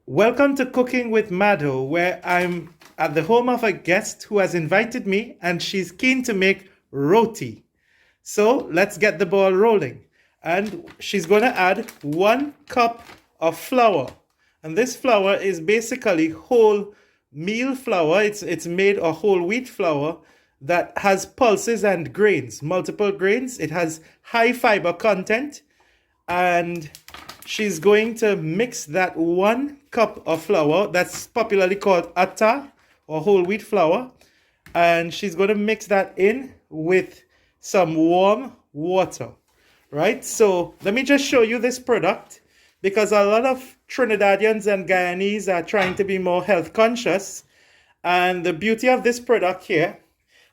Welcome to Cooking with Mado, where I'm at the home of a guest who has invited me and she's keen to make roti. So let's get the ball rolling. And she's going to add 1 cup of flour. And this flour is basically whole meal flour. It's made of whole wheat flour that has pulses and grains, multiple grains. It has high fiber content, and she's going to mix that 1 cup of flour that's popularly called atta or whole wheat flour, and she's going to mix that in with some warm water, right? So let me just show you this product, because a lot of Trinidadians and Guyanese are trying to be more health conscious, and the beauty of this product here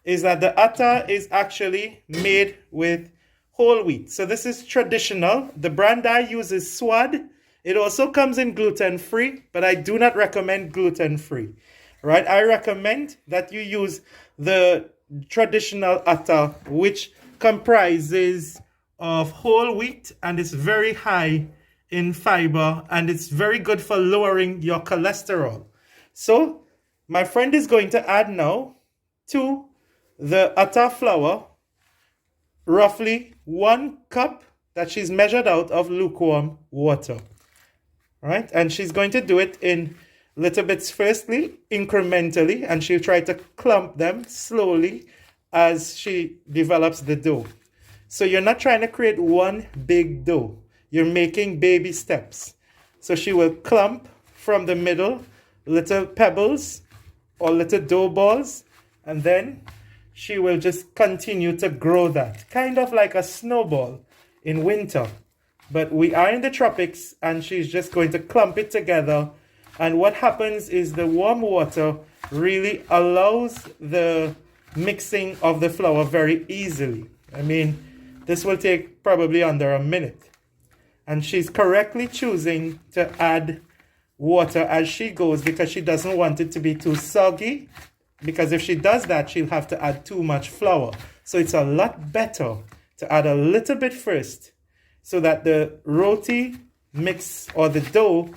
is that the atta is actually made with whole wheat. So this is traditional. The brand I use is Swad. It also comes in gluten-free, but I do not recommend gluten-free, right? I recommend that you use the traditional atta, which comprises of whole wheat, and it's very high in fiber, and it's very good for lowering your cholesterol. So my friend is going to add now to the atta flour roughly 1 cup that she's measured out of lukewarm water, right? And she's going to do it in little bits firstly, incrementally, and she'll try to clump them slowly as she develops the dough. So you're not trying to create one big dough. You're making baby steps. So she will clump from the middle, little pebbles or little dough balls, and then she will just continue to grow that, kind of like a snowball in winter. But we are in the tropics, and she's just going to clump it together. And what happens is the warm water really allows the mixing of the flour very easily. I mean, this will take probably under a minute. And she's correctly choosing to add water as she goes, because she doesn't want it to be too soggy. Because if she does that, she'll have to add too much flour. So it's a lot better to add a little bit first, so that the roti mix or the dough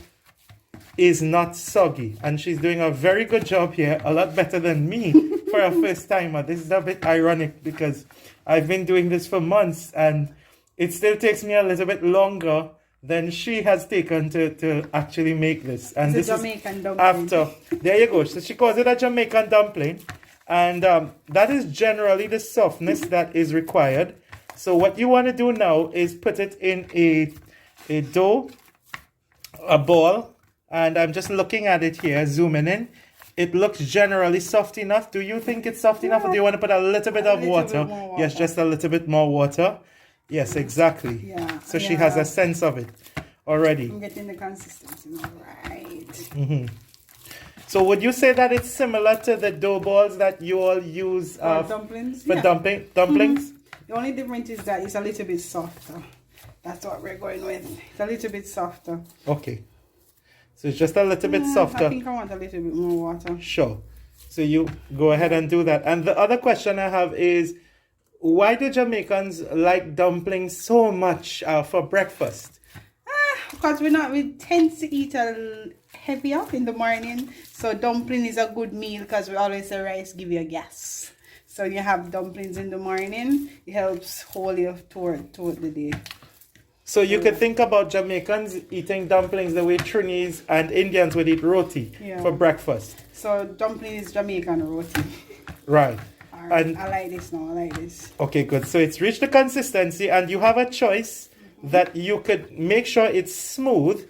is not soggy. And she's doing a very good job here, a lot better than me for a first timer. This is a bit ironic, because I've been doing this for months, and it still takes me a little bit longer than she has taken to actually make this. And it's this a Jamaican is dumpling. after. There you go. So she calls it a Jamaican dumpling. And that is generally the softness that is required. So what you want to do now is put it in a dough, a ball. And I'm just looking at it here, zooming in. It looks generally soft enough. Do you think it's soft enough, or do you want to put a little bit of water? Yes, just a little bit more water. Yes, exactly. Yeah. So she has a sense of it already. I'm getting the consistency now, right? So would you say that it's similar to the dough balls that you all use For dumplings? for Yeah. dumplings? The only difference is that it's a little bit softer. That's what we're going with. It's a little bit softer. Okay. So it's just a little bit I softer. think I want a little bit more water. Sure. So you go ahead and do that. And the other question I have is, why do Jamaicans like dumplings so much for breakfast? Because we tend to eat heavier in the morning. So dumpling is a good meal, because we always say rice give you gas. So you have dumplings in the morning, it helps hold you toward the day. So you could think about Jamaicans eating dumplings the way Trinis and Indians would eat roti for breakfast. So dumpling is Jamaican roti. Right. Alright, I like this now, I like this. Okay, good. So it's reached the consistency, and you have a choice that you could make sure it's smooth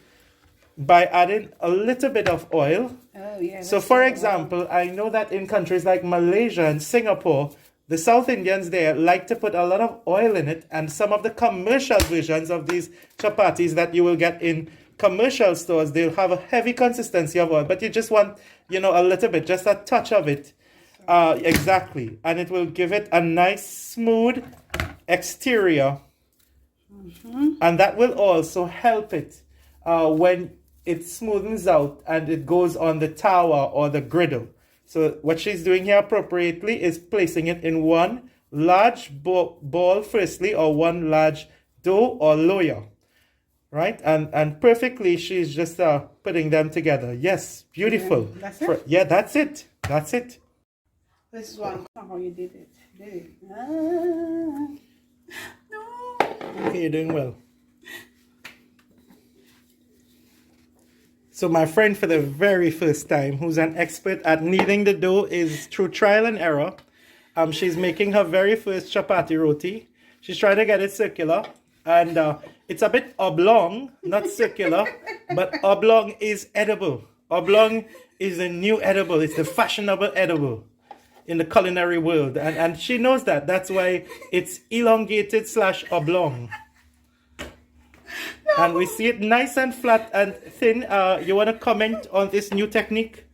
by adding a little bit of oil. Oh, yeah. So for example, I know that in countries like Malaysia and Singapore, the South Indians there like to put a lot of oil in it, and some of the commercial versions of these chapatis that you will get in commercial stores, they'll have a heavy consistency of oil, but you just want, a little bit, just a touch of it. Exactly. And it will give it a nice smooth exterior. And that will also help it when it smoothens out and it goes on the tower or the griddle. So what she's doing here appropriately is placing it in one large ball firstly, or one large dough or loya. right? And perfectly, she's just putting them together. Yes, beautiful. Yeah, that's it? Yeah, that's it. That's it. This is not how you did it. Did it? No. Okay, you're doing well. So my friend, for the very first time, who's an expert at kneading the dough, is through trial and error. She's making her very first chapati roti. She's trying to get it circular, and it's a bit oblong, not circular, but oblong is edible. Oblong is a new edible. It's the fashionable edible in the culinary world, and she knows that. That's why it's elongated / oblong. And we see it nice and flat and thin. You want to comment on this new technique?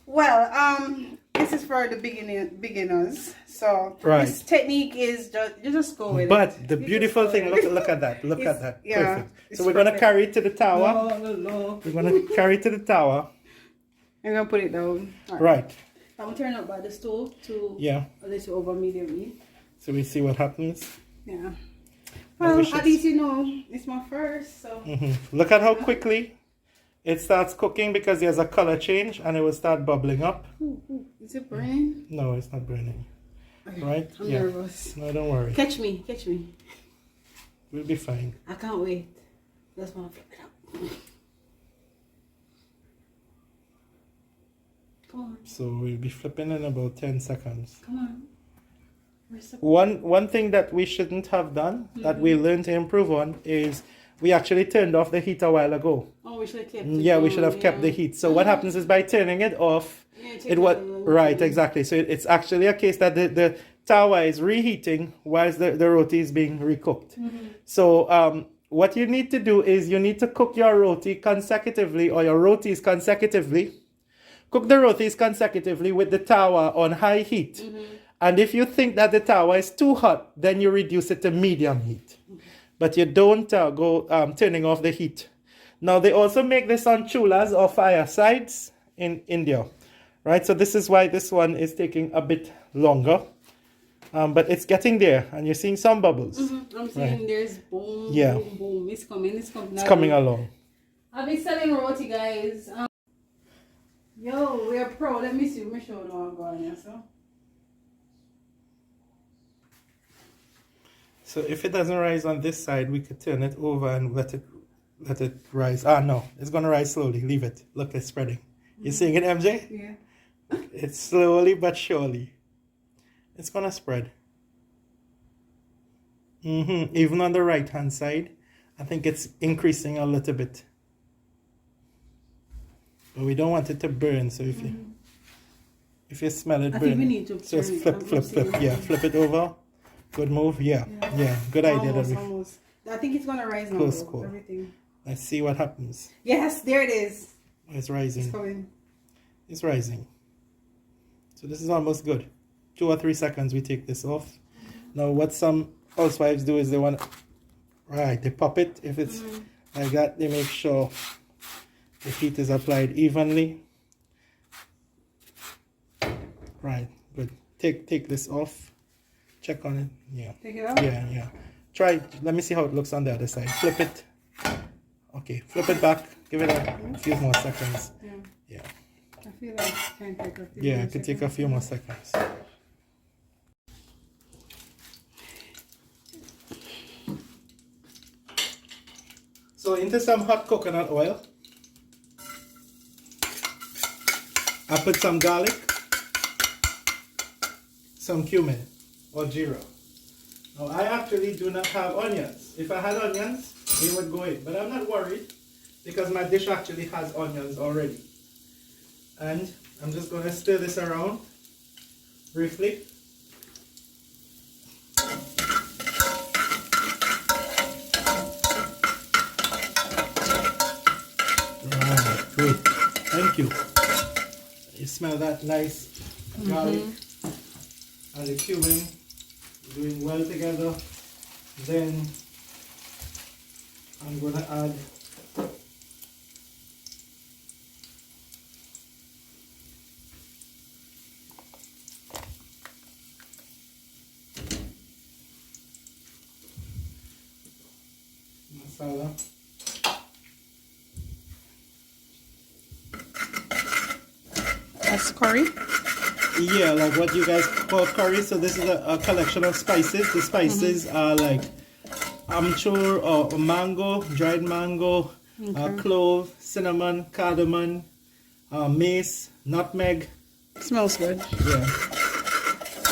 Well, this is for the beginners. So Right. this technique is you just go with it. But the You beautiful just go thing, with it. look at that. Look at that. Yeah, Perfect. it's So we're going to perfect. carry it to the tower. No. We're going to carry it to the tower. I'm going to put it down. All Right. I'm going to turn up by the stove to Yeah. a little over medium heat. So we see what happens. Yeah. And Well, we should- at least you know it's my first, so. Look at how quickly it starts cooking because there's a color change and it will start bubbling up. Ooh, is it burning? No, it's not burning. Right? I'm nervous. No, don't worry. Catch me. We'll be fine. I can't wait. That's why I'm flipping up. Come on, So we'll be flipping in about 10 seconds. come on. Where's the... One thing that we shouldn't have done, that we learned to improve on, is we actually turned off the heat a while ago. Oh, we should have kept it. Yeah, we should have kept the yeah. heat. So what happens is by turning it off, Yeah, take it was a little right, time. exactly. So it's actually a case that the tawa is reheating whilst the roti is being recooked. So what you need to do is you need to cook your roti consecutively, or your rotis consecutively. Cook the rotis consecutively with the tawa on high heat. And if you think that the tawa is too hot, then you reduce it to medium heat. But you don't go turning off the heat. Now, they also make this on chulas or firesides in India, right? So this is why this one is taking a bit longer. But it's getting there, and you're seeing some bubbles. I'm seeing there's boom, Yeah. boom, boom. It's coming. It's coming along. I'll be selling roti, guys. Yo, we are pro. Let me see. Let me show you how I'm going here, so. So if it doesn't rise on this side, we could turn it over and let it rise. Ah, no, it's going to rise slowly. Leave it. Look, it's spreading. You seeing it, MJ? Yeah. It's slowly but surely. It's going to spread. Even on the right-hand side, I think it's increasing a little bit. But we don't want it to burn, so if you smell it I burn, think we need to just turn it. flip. I'm seeing Yeah, it. flip it over. Good move. Yeah. Good idea. Almost. I think it's gonna rise now. Close though, call. Everything. Let's see what happens. Yes, there it is. It's It's rising. coming. It's rising. So this is almost good. 2 or 3 seconds we take this off. Now what some housewives do is they want, right, they pop it. If it's like that, they make sure the heat is applied evenly. Right, good. Take this off. Check on it. Yeah. Take it out. Yeah. Try. Let me see how it looks on the other side. Flip it. Okay. Flip it back. Give it a few more seconds. Yeah. I feel like it can take a few Yeah. more It could take a seconds. few more seconds. So into some hot coconut oil, I put some garlic, some cumin or jeera. Now I actually do not have onions. If I had onions, they would go in, but I'm not worried because my dish actually has onions already. And I'm just going to stir this around briefly. Right, good. Thank you. You smell that nice garlic and the cumin doing well together. Then I'm going to add masala. That's curry. Yeah, like what you guys call curry. So this is a collection of spices. The spices are like amchur or mango, dried mango, clove, cinnamon, cardamom, mace, nutmeg. Smells good. Yeah.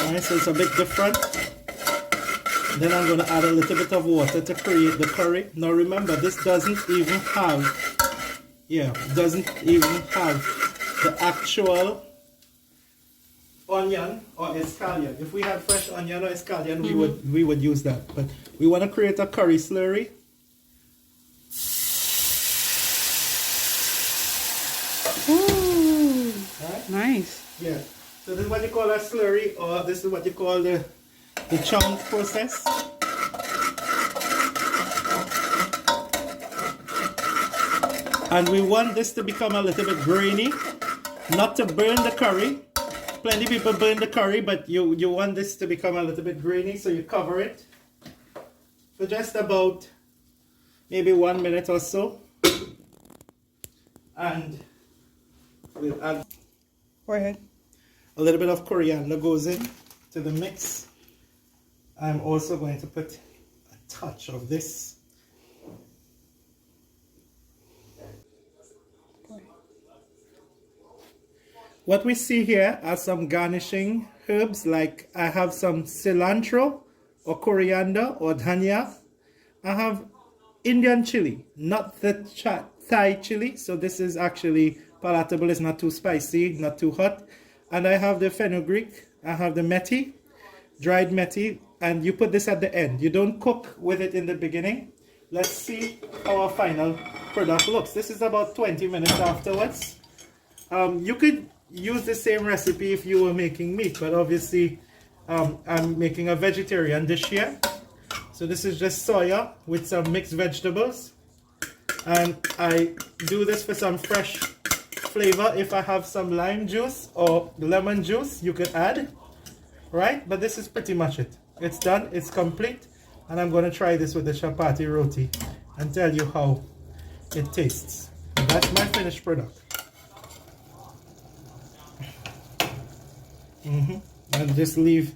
Alright, so it's a bit different. Then I'm going to add a little bit of water to create the curry. Now remember, this doesn't even have the actual onion or escallion. If we had fresh onion or escallion, we would use that. But we want to create a curry slurry. Ooh, Right? nice. Yeah. So this is what you call a slurry, or this is what you call the chunk process. And we want this to become a little bit grainy, not to burn the curry. Plenty of people burn the curry, but you want this to become a little bit grainy, so you cover it for just about maybe 1 minute or so. And we'll add Go ahead. a little bit of coriander goes in to the mix. I'm also going to put a touch of this. What we see here are some garnishing herbs, like I have some cilantro or coriander or dhania. I have Indian chili, not the Thai chili, so this is actually palatable. It's not too spicy, not too hot. And I have the fenugreek, I have the methi, dried methi, and you put this at the end. You don't cook with it in the beginning. Let's see how our final product looks. This is about 20 minutes afterwards. You could use the same recipe if you were making meat, but obviously I'm making a vegetarian dish here. So this is just soya with some mixed vegetables, and I do this for some fresh flavor. If I have some lime juice or lemon juice, you could add, right? But this is pretty much it. It's done, it's complete, and I'm going to try this with the chapati roti and tell you how it tastes. And that's my finished product. And just leave